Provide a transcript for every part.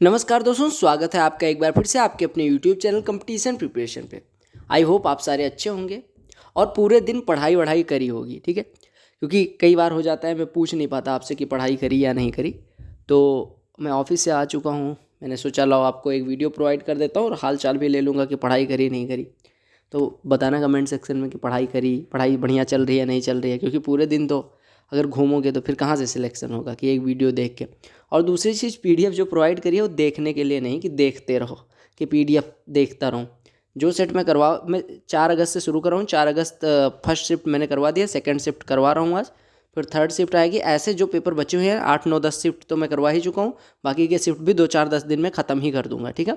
नमस्कार दोस्तों, स्वागत है आपका एक बार फिर से आपके अपने यूट्यूब चैनल कंपटीशन प्रिपरेशन पे। आई होप आप सारे अच्छे होंगे और पूरे दिन पढ़ाई वढ़ाई करी होगी। ठीक है, क्योंकि कई बार हो जाता है मैं पूछ नहीं पाता आपसे कि पढ़ाई करी या नहीं करी। तो मैं ऑफिस से आ चुका हूँ, मैंने सोचा लाओ आपको एक वीडियो प्रोवाइड कर देता हूँ और हाल चाल भी ले लूँगा कि पढ़ाई करी नहीं करी। तो बताना कमेंट सेक्शन में कि पढ़ाई करी, पढ़ाई बढ़िया चल रही है नहीं चल रही है, क्योंकि पूरे दिन तो अगर घूमोगे तो फिर कहाँ से सिलेक्शन होगा कि एक वीडियो देख के। और दूसरी चीज़, पीडीएफ जो प्रोवाइड करी है वो देखने के लिए नहीं कि देखते रहो कि पीडीएफ देखता रहूँ। जो सेट मैं 4 अगस्त से शुरू कर रहा हूँ। 4 अगस्त फर्स्ट शिफ्ट मैंने करवा दिया, सेकंड शिफ्ट करवा रहा हूँ आज, फिर थर्ड शिफ्ट आएगी। ऐसे जो पेपर बचे हुए हैं 8 9 10 शिफ्ट तो मैं करवा ही चुका हूँ, बाकी के शिफ्ट भी 2 4 10 दिन में ख़त्म ही कर दूंगा। ठीक है,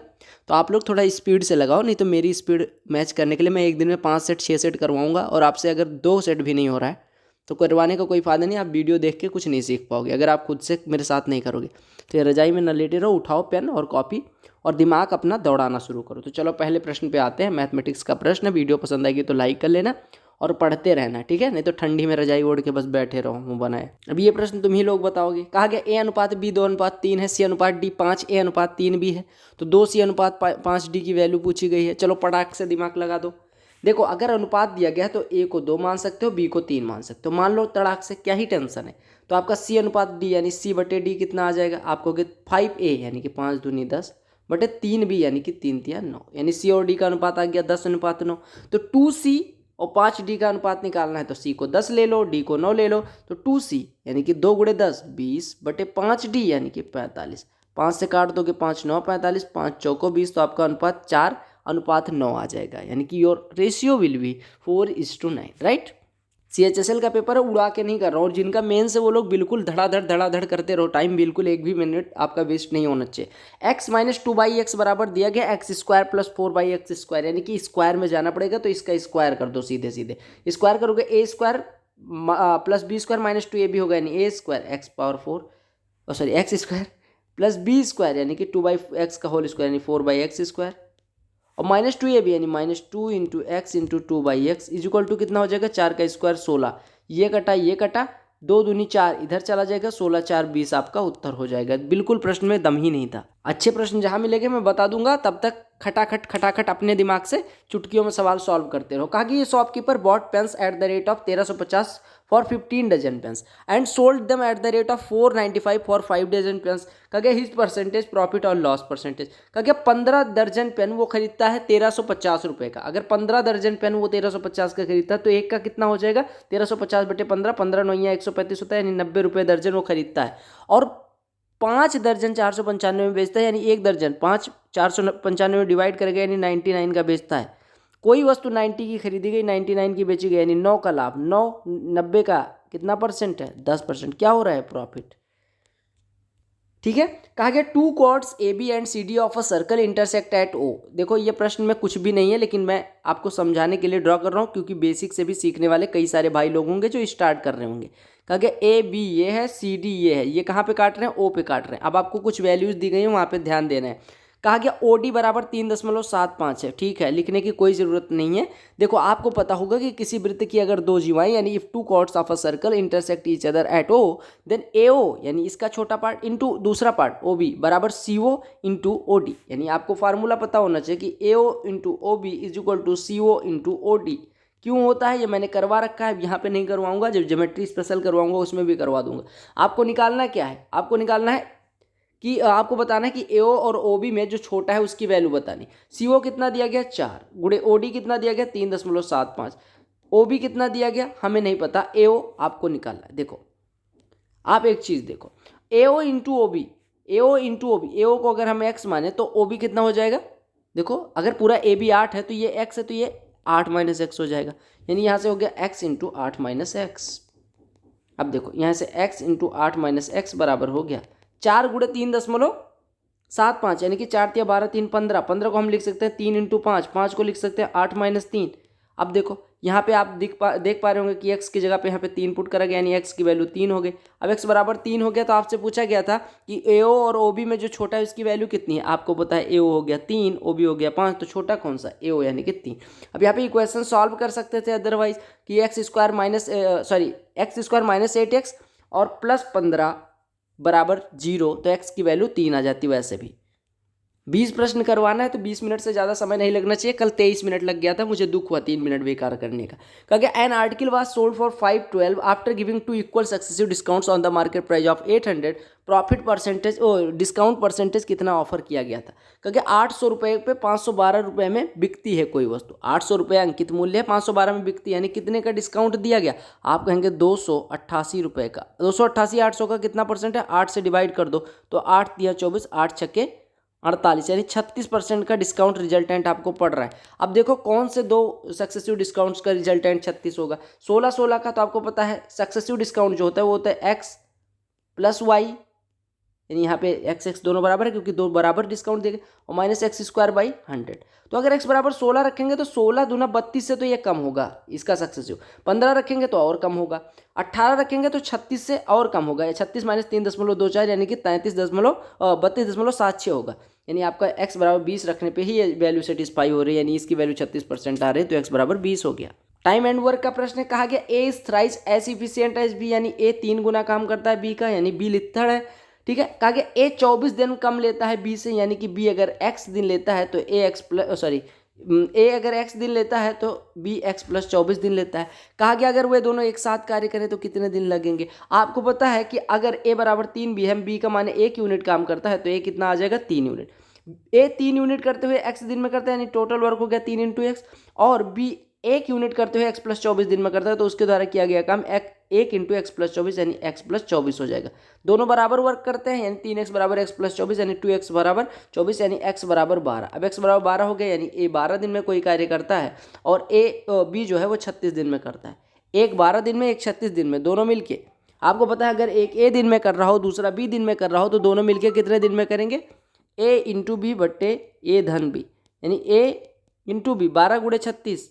तो आप लोग थोड़ा स्पीड से लगाओ, नहीं तो मेरी स्पीड मैच करने के लिए मैं एक दिन में 5 सेट 6 सेट करवाऊँगा, और आपसे अगर 2 सेट भी नहीं हो रहा है तो करवाने का कोई फ़ायदा नहीं। आप वीडियो देख के कुछ नहीं सीख पाओगे अगर आप खुद से मेरे साथ नहीं करोगे। तो ये रजाई में न लेटे रहो, उठाओ पेन और कॉपी और दिमाग अपना दौड़ाना शुरू करो। तो चलो पहले प्रश्न पे आते हैं। मैथमेटिक्स का प्रश्न। वीडियो पसंद आएगी तो लाइक कर लेना और पढ़ते रहना, ठीक है, नहीं तो ठंडी में रजाई ओढ़ के बस बैठे रहो मुँह बनाए। अब ये प्रश्न तुम ही लोग बताओगे। कहा गया ए अनुपात बी 2:3 है, सी अनुपात डी 5, ए अनुपात 3 भी है, तो 2 सी अनुपात 5 डी की वैल्यू पूछी गई है। चलो पटाख से दिमाग लगा दो। देखो, अगर अनुपात दिया गया है तो ए को 2 मान सकते हो, बी को 3 मान सकते हो, मान लो तड़ाक से, क्या ही टेंशन है। तो आपका सी अनुपात डी यानी सी बटे डी कितना आ जाएगा, आपको 5a यानी कि 5 दूनी 10 बटे 3b यानी कि 3 तिया 9, यानी सी और डी का अनुपात आ गया 10:9। तो 2c और 5d का अनुपात निकालना है तो c को 10 ले लो, d को 9 ले लो, तो 2c यानी कि 2 × 10 20 बटे 5d यानी कि 45। 5 से काट दोगे 5 9 45, 5 चौको 20, तो आपका अनुपात 4:9 आ जाएगा, यानी कि your ratio will be 4:9, right. CHSL का पेपर है, उड़ा के नहीं कर रहा हूँ, और जिनका मेन से वो लोग बिल्कुल धड़ाधड़ करते रहो, टाइम बिल्कुल एक भी मिनट आपका वेस्ट नहीं होना चाहिए। x - 2/x बराबर दिया गया x² + 4/x², यानी कि स्क्वायर में जाना पड़ेगा, तो इसका स्क्वायर कर दो सीधे सीधे। स्क्वायर करोगे a² + b² - 2ab होगा, यानी a² x² + b² यानी कि 2/x का होल स्क्वायर यानी 4/x², और -2ab यानी -2 × x × 2/x is equal to कितना हो जाएगा, 4 का स्क्वायर 16, ये कटा 2 दूनी 4 इधर चला जाएगा, 16 4 20 आपका उत्तर हो जाएगा। बिल्कुल प्रश्न में दम ही नहीं था। अच्छे प्रश्न जहां मिलेंगे मैं बता दूंगा, तब तक खटाखट अपने दिमाग से चुटकियों में सवाल सॉल्व करते रहो। कहा कि ये shopkeeper bought pens at the rate of 1350 for 15 dozen pens and sold them at the rate of 495 for 5 dozen pens. कहा गया हिज परसेंटेज प्रॉफिट और लॉस परसेंटेज। कहा गया 15 दर्जन पेन वो खरीदता है 1350 रुपये का। अगर 15 दर्जन पेन वो 1350 का खरीदता है तो एक का कितना हो जाएगा, 1350 बटे 15, 15 9 135 होता है, यानी 90 रुपये दर्जन वो खरीदता है। और 5 दर्जन 495 में बेचता है, यानी एक दर्जन 5 495 में डिवाइड करेगा यानी 99 का बेचता है। कोई वस्तु 90 की खरीदी गई, 99 की बेची गई, यानी 9 का लाभ। 9 90 का कितना परसेंट है, 10%। क्या हो रहा है, प्रॉफिट। ठीक है। कहा गया 2 chords AB and CD of a circle intersect at O। देखो ये प्रश्न में कुछ भी नहीं है, लेकिन मैं आपको समझाने के लिए ड्रॉ कर रहा हूँ, क्योंकि बेसिक से भी सीखने वाले कई सारे भाई लोग होंगे जो स्टार्ट कर रहे होंगे। कहा गया AB ये है, CD ये है, ये कहाँ पे काट रहे हैं, O पे काट रहे हैं। अब आपको कुछ वैल्यूज दी गई है, वहाँ पे ध्यान देना है। कहा गया OD बराबर 3.75 है। ठीक है, लिखने की कोई ज़रूरत नहीं है। देखो आपको पता होगा कि किसी वृत्त की अगर 2 जीवाएं, यानी if 2 chords of a circle intersect each other at O, then AO यानी इसका छोटा पार्ट इंटू दूसरा पार्ट OB बराबर CO इंटू OD। यानी आपको फार्मूला पता होना चाहिए कि AO into OB is equal to CO into OD। क्यों होता है ये मैंने करवा रखा है, यहाँ पे नहीं करवाऊंगा, जब ज्योमेट्री स्पेशल करवाऊंगा उसमें भी करवा दूंगा। आपको निकालना क्या है, आपको निकालना है कि आपको बताना है कि AO और OB में जो छोटा है उसकी वैल्यू बतानी। CO कितना दिया गया 4 गुणे OD कितना दिया गया 3.75, OB कितना दिया गया हमें नहीं पता, AO आपको निकालना है। देखो आप एक चीज देखो, AO इंटू OB, AO को अगर हम x माने तो OB कितना हो जाएगा। देखो अगर पूरा AB 8 है तो ये x है, तो ये 8 - x हो जाएगा, यानी यहाँ से हो गया x इंटू 8 - x। अब देखो यहाँ से x इंटू 8 - x बराबर हो गया 4 गुणे 3.75, यानी कि 4 × 12 3 15, 15 को हम लिख सकते हैं 3 इंटू 5, 5 को लिख सकते हैं 8 - 3। अब देखो यहाँ पे आप देख पा रहे होंगे कि x की जगह पे यहाँ पे 3 पुट करा गया, यानी x की वैल्यू 3 हो गई। अब x बराबर 3 हो गया तो आपसे पूछा गया था कि AO और OB में जो छोटा है उसकी वैल्यू कितनी है। आपको पता है AO हो गया 3, OB हो गया 5, तो छोटा कौन सा, AO यानी कि 3। अब यहाँ पे इक्वेशन सॉल्व कर सकते थे अदरवाइज कि x² - 8x और +15 बराबर 0, तो x की वैल्यू 3 आ जाती वैसे भी। 20 प्रश्न करवाना है तो 20 मिनट से ज़्यादा समय नहीं लगना चाहिए। कल 23 मिनट लग गया था, मुझे दुख हुआ 3 मिनट बेकार करने का। कहा an article was sold for 512 after giving 2 equal successive discounts on the market price of 800, profit percentage discount percentage कितना ऑफर किया गया था। कहा 800 रुपये पे 512 रुपये में बिकती है कोई वस्तु, 800 रुपये अंकित मूल्य है, 512 में बिकती है, यानी कितने का डिस्काउंट दिया गया। आप कहेंगे 288 रुपये का। 288 800 का कितना परसेंट है, 8 से डिवाइड कर दो तो 8 तिया 24, 8 छक्के 48, यानी 36% का डिस्काउंट रिजल्टेंट आपको पड़ रहा है। अब देखो कौन से दो सक्सेसिव डिस्काउंट्स का रिजल्टेंट 36 होगा। 16 का तो आपको पता है सक्सेसिव डिस्काउंट जो होता है वो होता है x प्लस वाई, यानी यहाँ पे एक्स एक्स दोनों बराबर है क्योंकि दो बराबर डिस्काउंट देंगे, और माइनस एक्स स्क्वायर बाई 100। तो अगर x बराबर 16 रखेंगे तो 16 दूना 32 से तो ये कम होगा इसका सक्सेसिव, 15 रखेंगे तो और कम होगा, 18 रखेंगे तो 36 से और कम होगा, 36 माइनस 3.24 यानी कि 32.76 होगा। यानी आपका x बराबर 20 रखने पे ही ये वैल्यू सेटिस्फाई हो रही है, यानी इसकी वैल्यू 36% आ रही है, तो x बराबर 20 हो गया। टाइम एंड वर्क का प्रश्न कहा गया A is thrice as efficient as B, यानी ए 3 गुना काम करता है बी का, यानी बी लिथड़ है। ठीक है, कहा गया ए 24 दिन कम लेता है बी से, यानी कि बी अगर x दिन लेता है तो ए अगर x दिन लेता है तो बी x प्लस 24 दिन लेता है। कहा गया अगर वे दोनों एक साथ कार्य करें तो कितने दिन लगेंगे। आपको पता है कि अगर a बराबर 3 भी है, बी का माने 1 यूनिट काम करता है, तो a कितना आ जाएगा 3 यूनिट। a 3 यूनिट करते हुए x दिन में करता है, यानी टोटल वर्क हो गया 3 इंटू एक्स, और b 1 यूनिट करते हुए x प्लस 24 दिन में करता है, तो उसके द्वारा किया गया काम 1 इंटू एक्स प्लस 24 यानी x प्लस 24 हो जाएगा। दोनों बराबर वर्क करते हैं, यानी 3x बराबर x प्लस 24 यानी 2x बराबर 24 यानी x बराबर 12। अब x बराबर 12 हो गया, यानी a 12 दिन में कोई कार्य करता है और b जो है वो 36 दिन में करता है। एक 12 दिन में, एक 36 दिन में, दोनों मिलके। आपको पता है अगर एक a दिन में कर रहा हो दूसरा b दिन में कर रहा हो तो दोनों मिलके कितने दिन में करेंगे, a इंटू बी बट्टे a धन b, यानी a इंटू बी 12 गुणे 36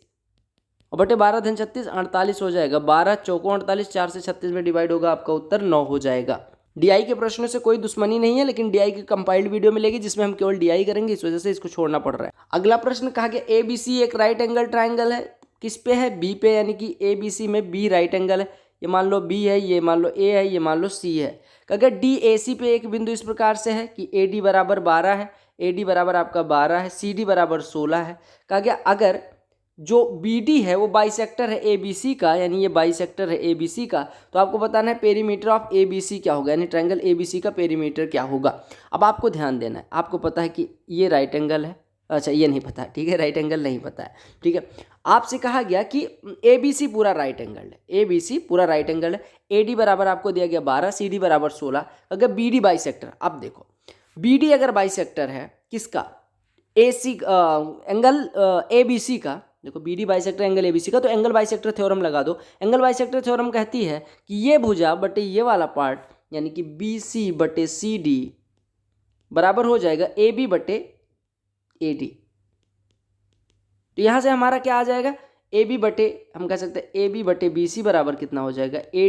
और बटे 12 धन 36 48 हो जाएगा। 12 चौको 48, 4 से 36 में डिवाइड होगा, आपका उत्तर 9 हो जाएगा। डीआई के प्रश्नों से कोई दुश्मनी नहीं है, लेकिन डीआई की कंपाइल्ड वीडियो मिलेगी जिसमें हम केवल डीआई करेंगे, इस वजह से इसको छोड़ना पड़ रहा है। अगला प्रश्न कहा गया ए बी सी एक राइट एंगल ट्राइंगल है, किस पे है, बी पे, यानी कि ए बी सी में बी राइट एंगल है। ये मान लो बी है, ये मान लो ए है, ये मान लो सी है। कहा डी ए सी पे एक बिंदु इस प्रकार से है कि ए डी बराबर 12 है, ए डी बराबर आपका 12 है, सी डी बराबर 16 है। कहा गया अगर जो बी डी है वो बाइसेक्टर है ए बी सी का, यानी ये बाइसेक्टर है ए बी सी का, तो आपको बताना है perimeter of A B C क्या होगा, यानी ट्रायंगल ए बी सी का पेरीमीटर क्या होगा। अब आपको ध्यान देना है, आपको पता है कि ये राइट एंगल है, अच्छा ये नहीं पता है, ठीक है, राइट एंगल नहीं पता है, ठीक है। आपसे कहा गया कि ए बी सी पूरा राइट एंगल है, ए बी सी पूरा राइट एंगल है, ए डी बराबर आपको दिया गया 12, सी डी बराबर 16। अगर बी डी बाइसेक्टर, अब देखो बी डी अगर बाइसेक्टर है किसका, ए C angle A B C का, देखो B D bisector angle A B C का, तो एंगल बाइसेक्टर थ्योरम लगा दो। एंगल बाइसेक्टर थ्योरम कहती है कि ये भुजा बटे ये वाला पार्ट, यानी कि बी सी बटे सी डी बराबर हो जाएगा ए बी बटे ए डी। तो यहाँ से हमारा क्या आ जाएगा, ए बी बटे, हम कह सकते हैं ए बी बटे बी सी बराबर कितना हो जाएगा, ए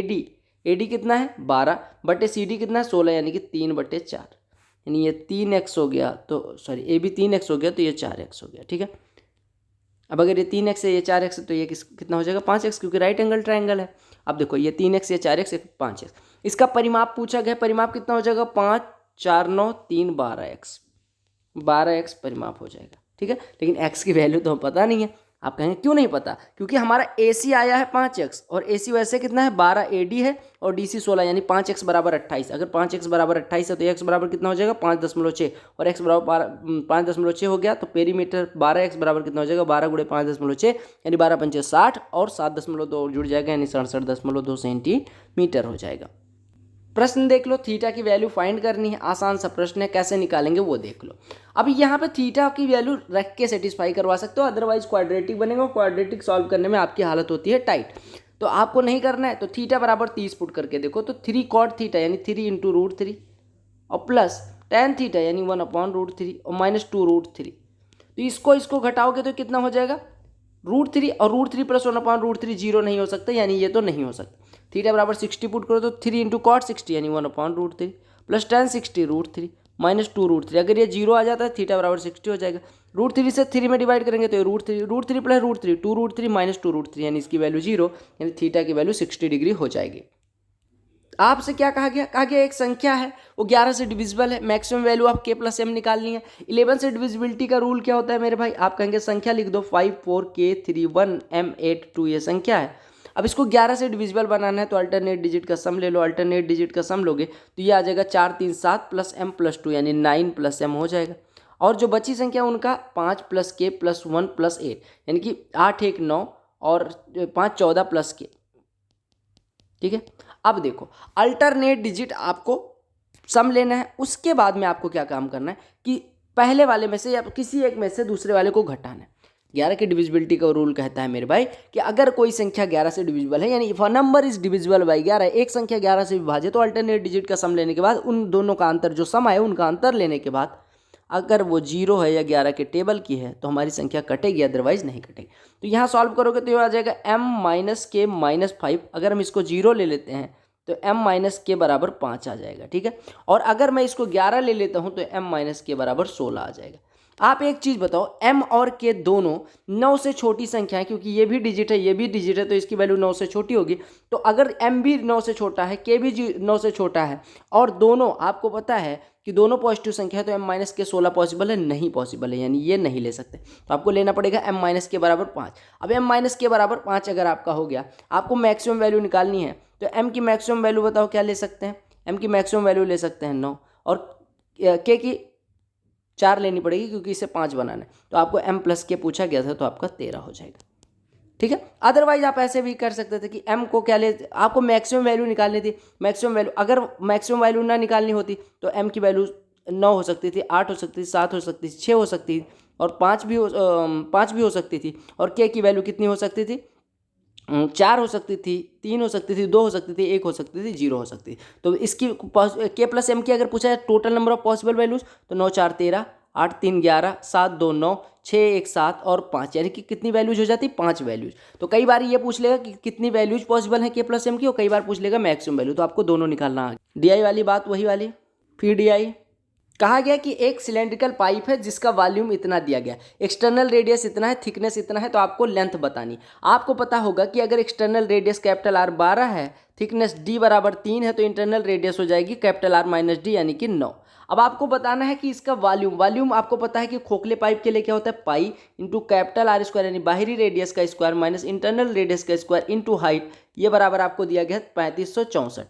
डी कितना है 12 बटे सी डी कितना है 16, यानी कि 3/4, यानी ये 3x हो गया, तो सॉरी ए बी 3x हो गया तो ये 4x हो गया, ठीक है। अब अगर ये 3x है ये 4x है तो ये कितना हो जाएगा 5x, क्योंकि राइट एंगल ट्रायंगल है। अब देखो ये 3x ये 4x 5x, इसका परिमाप पूछा गया, परिमाप कितना हो जाएगा 5 4 9 3 12x परिमाप हो जाएगा, ठीक है। लेकिन x की वैल्यू तो पता नहीं है। आप कहेंगे क्यों नहीं पता, क्योंकि हमारा AC आया है 5x और AC वैसे कितना है 12 AD है और DC 16, यानी 5x बराबर 28। अगर 5x बराबर 28 है तो x बराबर कितना हो जाएगा 5.6 और x बराबर 5.6 हो गया, तो पेरीमीटर 12x बराबर कितना हो जाएगा 12 गुणे 5.6 यानी 12 पंचे 60 और 7.2 जुड़ जाएगा, यानी 67.2 सेंटीमीटर हो जाएगा। प्रश्न देख लो, थीटा की वैल्यू फाइंड करनी है, आसान सा प्रश्न है, कैसे निकालेंगे वो देख लो। अब यहाँ पे थीटा की वैल्यू रख के सेटिस्फाई करवा सकते हो, अदरवाइज क्वाड्रेटिक बनेगा, क्वाड्रेटिक सॉल्व करने में आपकी हालत होती है टाइट। तो आपको नहीं करना है, तो थीटा बराबर 30 पुट करके देखो, तो 3 cot थीटा यानी 3 इंटू √3 और प्लस tan थीटा यानी 1/√3 और -2√3। तो इसको घटाओगे तो कितना हो जाएगा √3 और √3 प्लस 1/√3 जीरो नहीं हो सकता, यानी ये तो नहीं हो सकता। थीटा बराबर 60 पुट करो तो 3 इंटू cot 60 यानी 1/√3 प्लस tan 60 √3 -2√3। अगर ये जीरो आ जाता है थीटा बराबर 60 हो जाएगा। √3 से 3 में डिवाइड करेंगे तो ये √3 प्लस √3 2√3 -2√3 यानी इसकी वैल्यू 0, यानी थीटा की वैल्यू 60 डिग्री हो जाएगी। आपसे क्या कहा गया? कहा गया एक संख्या है वो 11 से डिविजिबल है, मैक्सिमम वैल्यू आप k प्लस एम निकालनी है। 11 से डिविजिबिलिटी का रूल क्या होता है मेरे भाई? आप कहेंगे संख्या लिख दो 5 4 k 3 1 m 8 2, ये संख्या है। अब इसको 11 से डिविजिबल बनाना है तो अल्टरनेट डिजिट का सम ले लो। अल्टरनेट डिजिट का सम लोगे तो ये आ जाएगा 4 3 7 प्लस m प्लस 2 यानी 9 प्लस m हो जाएगा। और जो बची संख्या उनका 5 प्लस k प्लस 1 प्लस 8 यानी कि 8 1 9 और 5 14 प्लस k। ठीक है, अब देखो अल्टरनेट डिजिट आपको सम लेना है, उसके बाद में आपको क्या काम करना है कि पहले वाले में से या किसी एक में से दूसरे वाले को घटाना है। 11 की डिविजिबिलिटी का रूल कहता है मेरे भाई कि अगर कोई संख्या 11 से डिविजिबल है यानी if a number is divisible by 11, एक संख्या 11 से विभाजित, तो अल्टरनेट डिजिट का सम लेने के बाद उन दोनों का अंतर जो सम आए उनका अंतर लेने के बाद अगर वो 0 है या 11 के टेबल की है तो हमारी संख्या कटेगी, अदरवाइज नहीं कटेगी। तो यहाँ सॉल्व करोगे तो ये आ जाएगा m माइनस के माइनस 5। अगर हम इसको 0 ले लेते हैं तो m माइनस के बराबर 5 आ जाएगा। ठीक है, और अगर मैं इसको 11 ले लेता हूँ तो m माइनस के बराबर 16 आ जाएगा। आप एक चीज़ बताओ, m और k दोनों 9 से छोटी संख्या है, क्योंकि ये भी डिजिट है ये भी डिजिट है तो इसकी वैल्यू 9 से छोटी होगी। तो अगर m भी 9 से छोटा है k भी 9 से छोटा है और दोनों आपको पता है कि दोनों पॉजिटिव संख्या है तो m माइनस के 16 पॉसिबल है? नहीं पॉसिबल है, यानी ये नहीं ले सकते। तो आपको लेना पड़ेगा m माइनस के बराबर 5। अब m माइनस के बराबर 5 अगर आपका हो गया, आपको मैक्सिमम वैल्यू निकालनी है तो m की मैक्सिमम वैल्यू बताओ क्या ले सकते हैं? m की मैक्सिमम वैल्यू ले सकते हैं 9 और k की 4 लेनी पड़ेगी क्योंकि इसे 5 बनाना है। तो आपको m प्लस के पूछा गया था तो आपका 13 हो जाएगा। ठीक है, अदरवाइज आप ऐसे भी कर सकते थे कि m को क्या ले, आपको मैक्सिमम वैल्यू निकालनी थी। मैक्सिमम वैल्यू अगर मैक्सिमम वैल्यू ना निकालनी होती तो m की वैल्यू 9 हो सकती थी, 8 हो सकती थी, 7 हो सकती थी, 6 हो सकती थी और 5 भी हो सकती थी। और k की वैल्यू कितनी हो सकती थी? 4 हो सकती थी, 3 हो सकती थी, 2 हो सकती थी, 1 हो सकती थी, 0 हो सकती थी। तो इसकी k प्लस m की अगर पूछा है total number of possible values तो 9 4 13, 8 3 11, 7 2 9, 6 1 7 और 5, यानी कि कितनी वैल्यूज हो जाती? 5 वैल्यूज। तो कई बार ये पूछ लेगा कि कितनी वैल्यूज पॉसिबल है k प्लस m की, और कई बार पूछ लेगा मैक्सिमम वैल्यू। तो आपको दोनों निकालना है। डी वाली बात वही वाली, फिर डी कहा गया कि एक सिलेंड्रिकल पाइप है जिसका वॉल्यूम इतना दिया गया, एक्सटर्नल रेडियस इतना है, थिकनेस इतना है, तो आपको लेंथ बतानी। आपको पता होगा कि अगर एक्सटर्नल रेडियस कैपिटल R 12 है, थिकनेस d बराबर 3 है, तो इंटरनल रेडियस हो जाएगी कैपिटल R माइनस डी यानी कि 9। अब आपको बताना है कि इसका वॉल्यूम आपको पता है कि खोखले पाइप के लिए क्या होता है? Pi into capital R square यानी बाहरी रेडियस का स्क्वायर माइनस इंटरनल रेडियस का स्क्वायर इंटू हाइट, ये बराबर आपको दिया गया है 3564।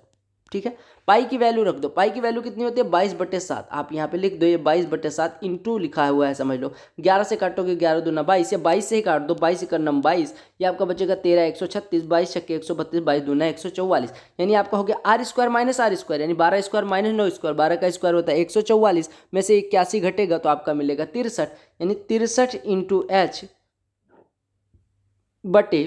ठीक है, पाई की वैल्यू रख दो। पाई की वैल्यू कितनी होती है? 22/7। आप यहाँ पे लिख दो, ये 22/7 इंटू लिखा हुआ है, समझ लो। 11 से काटोगे 11 दूना 22, या 22 से ही काट दो, 22 1 22, ये आपका बचेगा 13 136, 22 छक्के 132, 22 दूना 144, यानी आपका हो गया R square minus R square यानी 12 स्क्वायर माइनस 9 स्क्वायर, 12 का स्क्वायर होता है 144 में से 81 घटेगा तो आपका मिलेगा 63, यानी 63 इंटू H बटे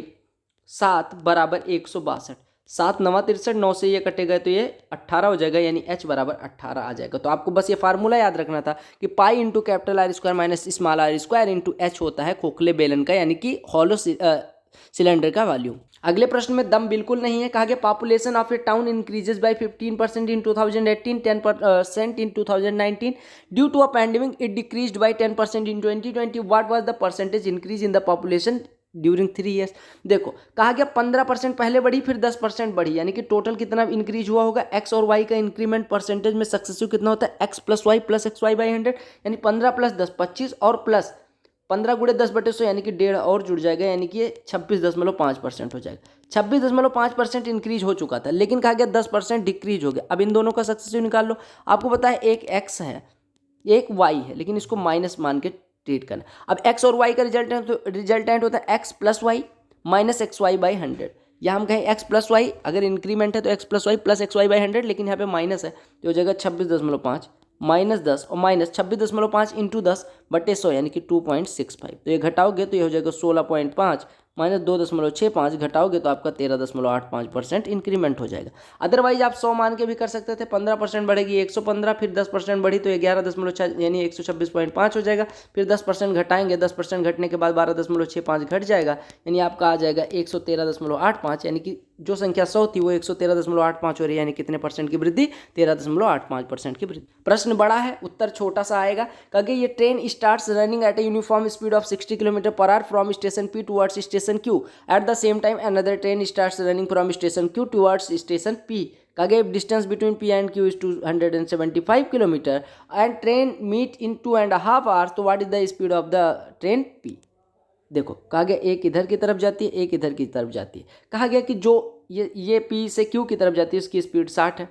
7 बराबर 162। 7 9 63, 9 से ये कटेगा तो ये 18 हो जाएगा, यानी h बराबर 18 आ जाएगा। तो आपको बस ये फार्मूला याद रखना था कि pi into capital R square minus small r square into h होता है खोखले बेलन का यानी कि हॉलो सिलेंडर का वॉल्यूम। अगले प्रश्न में दम बिल्कुल नहीं है। कहा गया population of a town increases by 15% in 2018, 10% in 2019 due to a pandemic it decreased by 10% in 2020। What was the percentage increase in the population during 3 years? देखो कहा गया 15% पहले बढ़ी फिर 10% बढ़ी, यानी कि टोटल कितना इंक्रीज हुआ होगा? एक्स और वाई का इंक्रीमेंट परसेंटेज में सक्सेसिव कितना होता है? X plus Y plus X Y by 100, यानी 15 प्लस 10 25 और प्लस 15 गुणे 10/100 यानी कि 1.5 और जुड़ जाएगा, यानी कि ये 26.5% हो जाएगा। 26.5% इंक्रीज हो चुका था, लेकिन कहा गया 10% डिक्रीज हो गया। अब इन दोनों का सक्सेसिव निकाल लो। आपको पता है एक एक्स है एक वाई है, लेकिन इसको माइनस मान के ट्रीट करना। अब एक्स और वाई का रिजल्टेंट होता है X plus Y minus X Y by 100। या हम कहें एक्स प्लस वाई, अगर इंक्रीमेंट है तो X plus Y plus X Y by 100, लेकिन यहाँ पे माइनस है तो हो जाएगा 26.5 माइनस 10 और माइनस 26.5 इंटू 10/100 यानी कि 2.65। तो ये घटाओगे तो ये हो जाएगा 16.5 माइनस 2.65 घटाओगे तो आपका 13.85% इंक्रीमेंट हो जाएगा। अदरवाइज आप 100 मान के भी कर सकते थे। 15% बढ़ेगी 115, फिर 10% बढ़ी तो 11.6 यानी 126.5 हो जाएगा। फिर 10% घटाएंगे, 10% घटने के बाद 12.65 घट जाएगा, यानी आपका आ जाएगा 113.85, यानी कि जो संख्या 100 थी वो 113.85 हो रही है, यानी कितने परसेंट की वृद्धि? 13.85% की वृद्धि। प्रश्न बड़ा है, उत्तर छोटा सा आएगा। कहे ये train starts running at a uniform speed of 60 km/h from station P towards station Q। At the same time another train starts running from station Q towards station P। कहा गया distance between P and Q is 275 kilometre and train meet in 2.5 hours, तो what is the speed of the train P. देखो कहा गया एक इधर की तरफ जाती है, एक इधर की तरफ जाती है। कहा गया कि जो ये पी से क्यू की तरफ जाती है उसकी स्पीड 60 है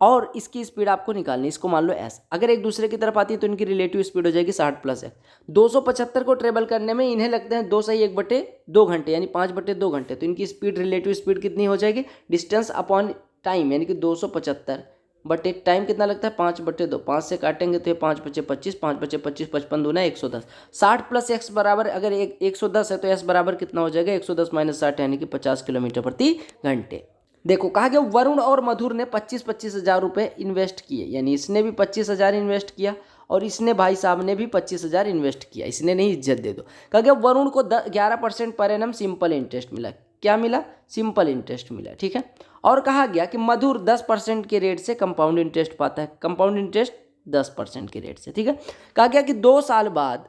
और इसकी स्पीड आपको निकालनी है, इसको मान लो एस। अगर एक दूसरे की तरफ आती है तो इनकी रिलेटिव स्पीड हो जाएगी 60 + एक्स। 275 को ट्रेवल करने में इन्हें लगते हैं 2 सही 1/2 घंटे यानी 5/2 घंटे, तो इनकी स्पीड रिलेटिव स्पीड कितनी हो जाएगी, डिस्टेंस अपॉन टाइम यानी कि 275 बटे टाइम कितना लगता है 5/2, 5 से काटेंगे तो 5 × 5 = 25, 5 × 25 55 दूना 110। 60 + एक्स बराबर अगर 110 है तो एस बराबर कितना हो जाएगा 110 - 60 यानी कि 50 किलोमीटर प्रति घंटे। देखो कहा गया वरुण और मधुर ने 25-25 हज़ार रुपये इन्वेस्ट किए, यानी इसने भी 25 हज़ार इन्वेस्ट किया और इसने भाई साहब ने भी 25 हज़ार इन्वेस्ट किया, इसने नहीं इज्जत दे दो। कहा गया वरुण को 11% पर एनम सिंपल इंटरेस्ट मिला। क्या मिला, सिंपल इंटरेस्ट मिला, ठीक है। और कहा गया कि मधुर 10% के रेट से कंपाउंड इंटरेस्ट पाता है, कंपाउंड इंटरेस्ट 10% के रेट से, ठीक है। कहा गया कि 2 साल बाद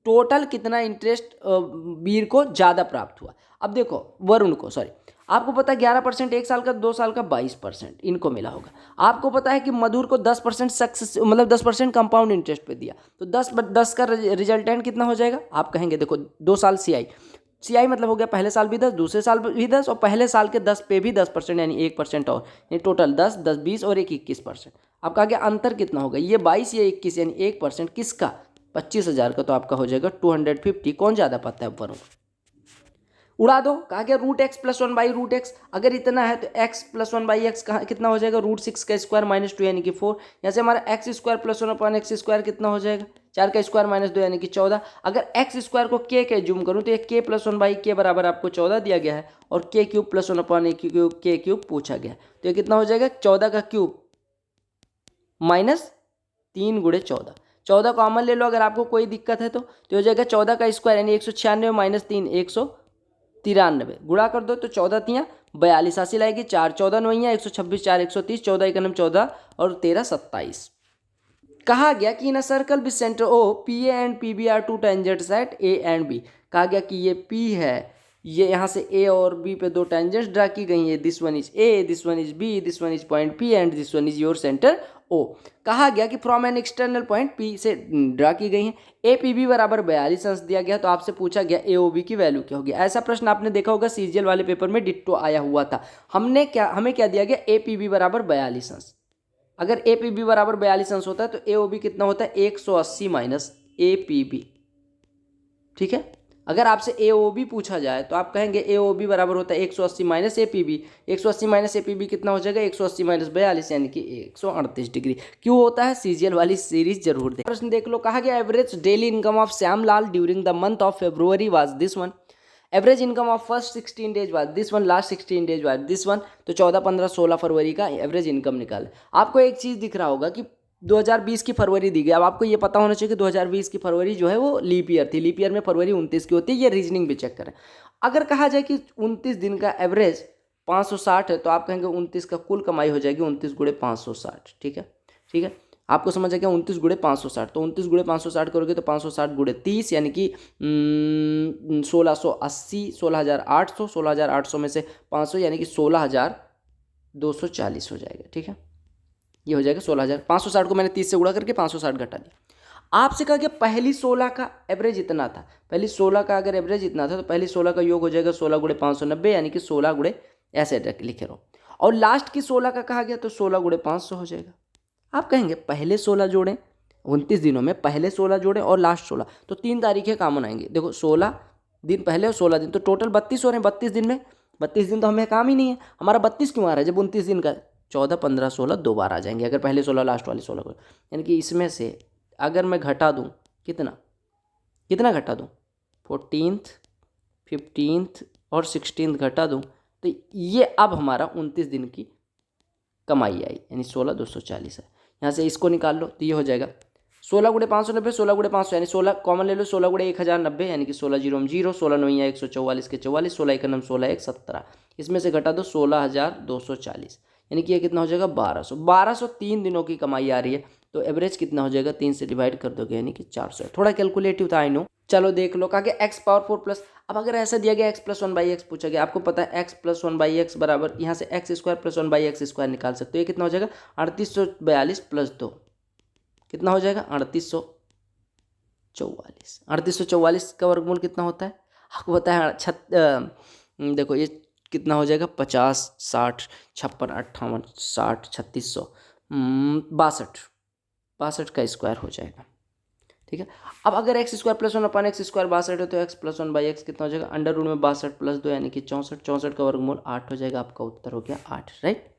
टोटल कितना इंटरेस्ट वीर को ज़्यादा प्राप्त हुआ। अब देखो वरुण को, सॉरी, आपको पता है 11% 1 साल का, 2 साल का 22% इनको मिला होगा। आपको पता है कि मधुर को 10% सक्सेस मतलब 10% कंपाउंड इंटरेस्ट पे दिया, तो 10 का रिजल्टेंट कितना हो जाएगा। आप कहेंगे देखो 2 साल CI मतलब हो गया पहले साल भी 10, दूसरे साल भी 10 और पहले साल के 10 पे भी 10% यानी 1% और, यानी टोटल 10, 10, 20 और 21%। अब कहा गया अंतर कितना होगा, ये 22 या 21 यानी 1% किसका, 25 हज़ार का, तो आपका हो जाएगा 250। कौन ज़्यादा पाता है वरुण। उड़ा दो, कहा गया √x + 1/√x, अगर इतना है तो x + 1/x कितना हो जाएगा √6 का स्क्वायर -2 यानी कि 4। यहाँ से हमारा x² + 1/x² कितना हो जाएगा 4 का स्क्वायर -2 यानी कि 14। अगर x² को k के जूम करूँ तो ये k + 1/k बराबर आपको 14 दिया गया है और k³ + 1/k³ पूछा गया, तो ये कितना हो जाएगा 14 का क्यूब -3 × 14। 14 कॉमन ले लो अगर आपको कोई दिक्कत है तो हो जाएगा 14 का स्क्वायर यानी 196 - 3 193, गुणा कर दो तो 14 तियाँ 42, हासिल आएगी 4, 14 9 126, 4 130, 14 1 14 और 13 27। कहा गया कि in a circle with centre O P A and P B are 2 tangents at A and B. कहा गया कि ये P है, ये यहाँ से A और B पे 2 टेंजेंट्स ड्रा की गई है, this one is A, this one is B, this one is point P and this one is your centre O। कहा गया कि from an external point P से ड्रा की गई है, APB बराबर 42 अंश दिया गया, तो आपसे पूछा गया AOB की वैल्यू क्या होगी। ऐसा प्रश्न आपने देखा होगा CGL वाले पेपर में डिट्टो आया हुआ था। हमें क्या दिया गया APB बराबर 42 अंश। अगर APB बराबर 42 अंश होता है तो AOB कितना होता है 180 माइनस APB, ठीक है। अगर आपसे AOB पूछा जाए तो आप कहेंगे AOB बराबर होता है 180 माइनस APB। 180 माइनस APB कितना हो जाएगा 180 माइनस 42 यानी कि 138 डिग्री। क्यों होता है, CGL वाली सीरीज जरूर देख। प्रश्न देख लो, कहा गया average daily income of Shyamlal during the month of February was this one. Average income of first 16 days was this one, last 16 days was this one. तो 14, 15, 16 फरवरी का एवरेज इनकम निकाल। आपको एक चीज़ दिख रहा होगा कि 2020 की फरवरी दी गई। अब आपको ये पता होना चाहिए कि 2020 की फरवरी जो है वो लीप ईयर थी, लीप ईयर में फरवरी 29 की होती है, ये रीजनिंग भी चेक करें। अगर कहा जाए कि 29 दिन का एवरेज 560 है तो आप कहेंगे 29 का कुल कमाई हो जाएगी 29 × 560, ठीक है, ठीक है। आपको समझ आ गया 29 × 560, तो 29 × 560 करोगे तो 560 × 30 यानी कि 1680, 16,800, 16,800 में से 500 यानी कि 16,240 हो जाएगा, ठीक है। ये हो जाएगा 16,000। 560 को मैंने 30 से गुणा करके 560 घटा दिया। आपसे कहा गया पहली 16 का एवरेज इतना था, पहली 16 का अगर एवरेज इतना था तो पहली 16 का योग हो जाएगा 16 × 590 यानी कि 16 × ऐसे लिखे रहो। और लास्ट की 16 का कहा गया तो 16 × 500 हो जाएगा। आप कहेंगे पहले 16 जोड़ें 29 दिनों में, पहले 16 जोड़ें और लास्ट 16, तो 3 तारीखें कॉमन आएंगे। देखो 16 दिन पहले और 16 दिन, तो टोटल 32 हो रहे हैं। 32 दिन में 32 दिन तो हमें काम ही नहीं है, हमारा 32 क्यों आ रहा है जब 29 दिन का 14, 15, 16 दो बार आ जाएंगे अगर पहले 16 लास्ट वाले 16 को। यानी कि इसमें से अगर मैं घटा दूँ कितना घटा दूँ 14th, 15th और 16th घटा दूँ तो ये अब हमारा 29 दिन की कमाई आई, यानी 16,240 है। यहाँ से इसको निकाल लो तो ये हो जाएगा 16 × 590, 16 × 500 यानी 16 कॉमन ले लो, 16 × 1090 यानी कि 16 0 0, 16 9 144 के 44, 16 1 16 1 17। इसमें से घटा दो 16,240 यानी कि ये कितना हो जाएगा 1200। 1203 दिनों की कमाई आ रही है। तो एवरेज कितना हो जाएगा, 3 से डिवाइड कर दोगे यानी कि 400। थोड़ा कैलकुलेटिव था आई नो, चलो देख लो। कहा एक्स पावर 4 प्लस, अब अगर ऐसा दिया गया एक्स प्लस 1/x पूछा गया, आपको पता है एक्स प्लस 1/x बराबर यहाँ से एक्स स्क्वायर प्लस 1/x² निकाल सकते हो। ये कितना हो जाएगा 3842 प्लस 2 कितना हो जाएगा 3844। 3844 का वर्गमूल कितना होता है आपको पता है। देखो ये कितना हो जाएगा 50 60 56 58 60 3600 62 का स्क्वायर हो जाएगा। ठीक है, अब अगर एक्स स्क्वायर प्लस 1/x² 62 है तो एक्स प्लस 1/x कितना हो जाएगा अंडर रूट में 62 प्लस 2 यानी कि 64। 64 का वर्गमूल 8 हो जाएगा। आपका उत्तर हो गया 8। राइट,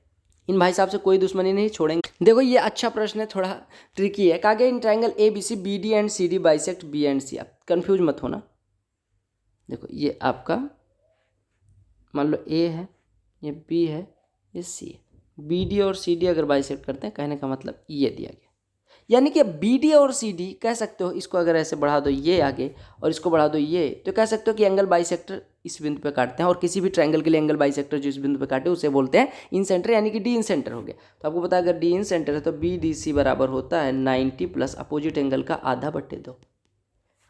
इन भाई साहब से कोई दुश्मनी नहीं छोड़ेंगे। देखो ये अच्छा प्रश्न है, थोड़ा ट्रिकी है। कहा गया in triangle ABC BD and CD bisect B and C। आप कंफ्यूज मत होना। देखो ये आपका मान लो A है, ये B है, ये C है। BD और CD अगर बाइसेक्ट करते हैं, कहने का मतलब ये दिया गया, यानी कि BD और CD कह सकते हो, इसको अगर ऐसे बढ़ा दो ये आगे और इसको बढ़ा दो ये, तो कह सकते हो कि एंगल बाइसेक्टर इस बिंदु पे काटते हैं। और किसी भी ट्रायंगल के लिए एंगल बाइसेक्टर जो इस बिंदु पे काटे उसे बोलते हैं इन सेंटर, यानी कि D इन सेंटर हो गया। तो आपको पता है अगर D इन सेंटर है तो BDC बराबर होता है 90 प्लस अपोजिट एंगल का आधा बटे 2।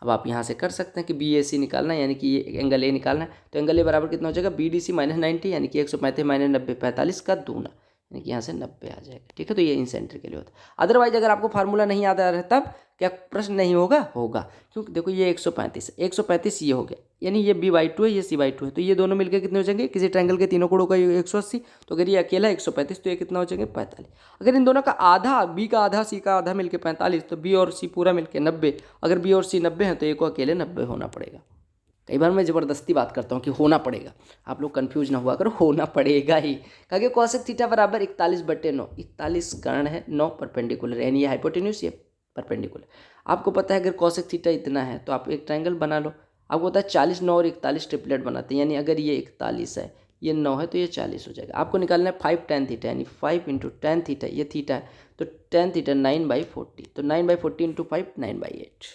अब आप यहाँ से कर सकते हैं कि BAC निकालना है, यानी कि ये एंगल A निकालना है। तो एंगल A बराबर कितना हो जाएगा BDC माइनस 90, यानी कि 135 माइनस 90 45 का दूना, यानी कि यहाँ से 90 आ जाएगा। ठीक है, तो ये इन सेंटर के लिए होता है। अदरवाइज अगर आपको फार्मूला नहीं याद आ रहा है तब क्या प्रश्न नहीं होगा, होगा, क्योंकि देखो ये 135 है, 135 ये हो गया, यानी ये B/2 है, ये C/2 है, तो ये दोनों मिलकर कितने हो जाएंगे, किसी ट्रायंगल के तीनों कोणों का 180। तो अगर ये अकेला 135 तो ये कितना हो जाएंगे 45। अगर इन दोनों का आधा, B का आधा C का आधा मिलकर 45, तो B और C पूरा मिलकर 90। अगर B और C 90 है तो एक को अकेले 90 होना पड़ेगा। कई बार मैं ज़बरदस्ती बात करता हूँ कि होना पड़ेगा, आप लोग कंफ्यूज ना हुआ करो, होना पड़ेगा ही। कहा कॉसेक थीटा बराबर 41/9। 41 कर्ण है, 9 परपेंडिकुलर, यानी ये हाइपोटेन्यूज, ये परपेंडिकुलर। आपको पता है अगर कॉसेक थीटा इतना है तो आप एक ट्रायंगल बना लो। आपको पता है 40 9 और 41 ट्रिपलेट बनाते हैं, यानी अगर ये 41 है, ये 9 है, तो ये 40 हो जाएगा। आपको निकालना है 5 tan थीटा, यानी 5 × tan थीटा, ये थीटा है तो tan थीटा 9/40, तो 9/40 × 5 9/8।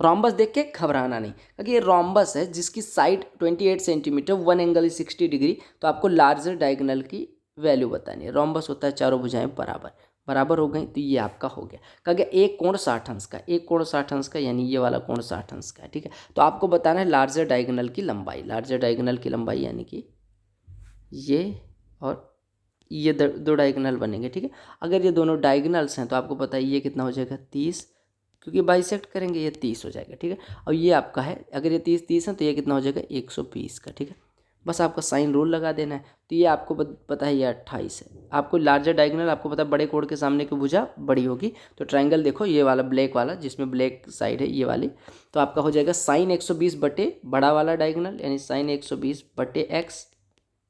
रोम्बस देख के घबराना नहीं, क्योंकि ये रोम्बस है जिसकी side 28 centimetre, one angle 60 degree. तो आपको लार्जर डायगोनल की वैल्यू बतानी है। रोम्बस होता है चारों भुजाएं बराबर, बराबर हो गई, तो ये आपका हो गया। कहा गया एक कोण 60 अंश का, एक कोण 60 अंश का, यानी ये वाला कोण 60 अंश का है। ठीक है, तो आपको बताना है लार्जर डायगोनल की लंबाई। लार्जर डायगोनल की लंबाई यानी कि ये और ये दो डायगोनल बनेंगे। ठीक है, अगर ये दोनों डायगोनल्स हैं तो आपको पता है ये कितना हो जाएगा 30, क्योंकि बाइसेक्ट करेंगे ये 30 हो जाएगा। ठीक है, और ये आपका है, अगर ये 30 है तो ये कितना हो जाएगा 120 का। ठीक है, बस आपका साइन रूल लगा देना है। तो ये आपको पता है ये 28 है। आपको लार्जर डायगोनल, आपको पता है बड़े कोण के सामने की भुजा बड़ी होगी। तो ट्रायंगल देखो ये वाला ब्लैक वाला, जिसमें ब्लैक साइड है ये वाली, तो आपका हो जाएगा साइन 120 बटे बड़ा वाला डायगोनल, यानी साइन 120 बटे एक्स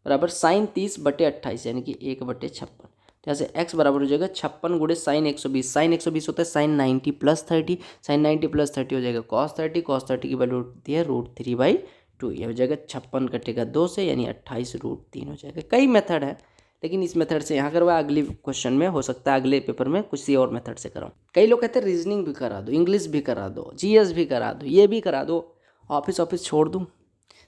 बराबर साइन 30/28, यानी कि 1/56। तो ऐसे x बराबर हो जाएगा 56 गुणे साइन 120। साइन 120 होता है साइन 90 + 30, साइन 90 + 30 हो जाएगा cos 30। cos 30 की वैल्यू होती है √3/2। ये हो जाएगा 56 कटेगा 2 से, यानी 28 √3 हो जाएगा। कई मेथड है, लेकिन इस मेथड से यहाँ करवा, अगली क्वेश्चन में हो सकता है अगले पेपर में कुछ और मेथड से कराऊँ। कई लोग कहते हैं रीजनिंग भी करा दो, इंग्लिश भी करा दो, GS भी करा दो, ये भी करा दो, ऑफिस छोड़ दूँ,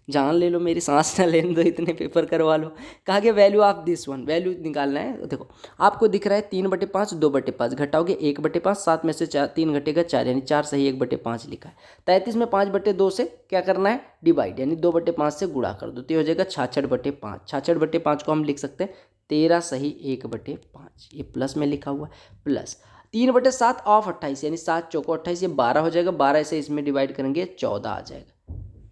जान ले लो मेरी, सांस ना लेने दो, इतने पेपर करवा लो। कहा गया value of this one, value निकालना है। देखो आपको दिख रहा है 3/5 2/5, घटाओगे 1/5, 7 में से 3 घटेगा 4, यानी 4 सही 1/5 लिखा है। 33 में 5/2 से क्या करना है डिवाइड, यानी 2/5 से गुणा कर दो, तो ये हो जाएगा 66/5। 66/5 को हम लिख सकते हैं 13 सही 1/5, ये प्लस में लिखा हुआ है, प्लस 3/7 ऑफ 28, यानी 7 चौको 28, ये 12 हो जाएगा। 12 से इसमें डिवाइड करेंगे 14 आ जाएगा।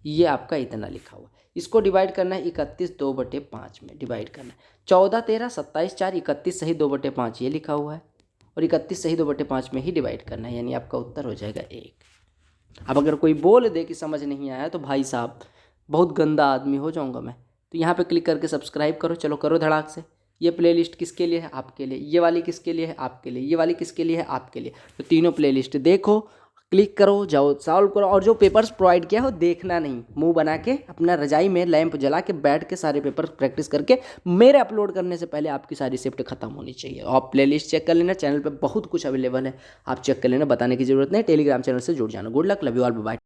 ये आपका इतना लिखा हुआ, इसको डिवाइड करना है 31 2/5 में डिवाइड करना है। 14 13 27 4 31 सही 2/5 ये लिखा हुआ है, और 31 सही 2/5 में ही डिवाइड करना है, यानी आपका उत्तर हो जाएगा 1। अब अगर कोई बोल दे कि समझ नहीं आया तो भाई साहब बहुत गंदा आदमी हो जाऊंगा मैं। तो यहाँ पे क्लिक करके सब्सक्राइब करो, चलो करो धड़ाक से। ये प्लेलिस्ट किसके लिए है, आपके लिए। ये वाली किसके लिए है, आपके लिए। ये वाली किसके लिए है, आपके लिए। तो तीनों प्लेलिस्ट देखो, क्लिक करो, जाओ सॉल्व करो, और जो पेपर्स प्रोवाइड किया हो देखना नहीं, मुंह बना के अपना रजाई में लैंप जला के बैठ के सारे पेपर प्रैक्टिस करके मेरे अपलोड करने से पहले आपकी सारी शिफ्ट खत्म होनी चाहिए। आप प्लेलिस्ट चेक कर लेना, चैनल पे बहुत कुछ अवेलेबल है, आप चेक कर लेना, बताने की जरूरत नहीं। टेलीग्राम चैनल से जुड़ जाना। Good luck, love you all, bye.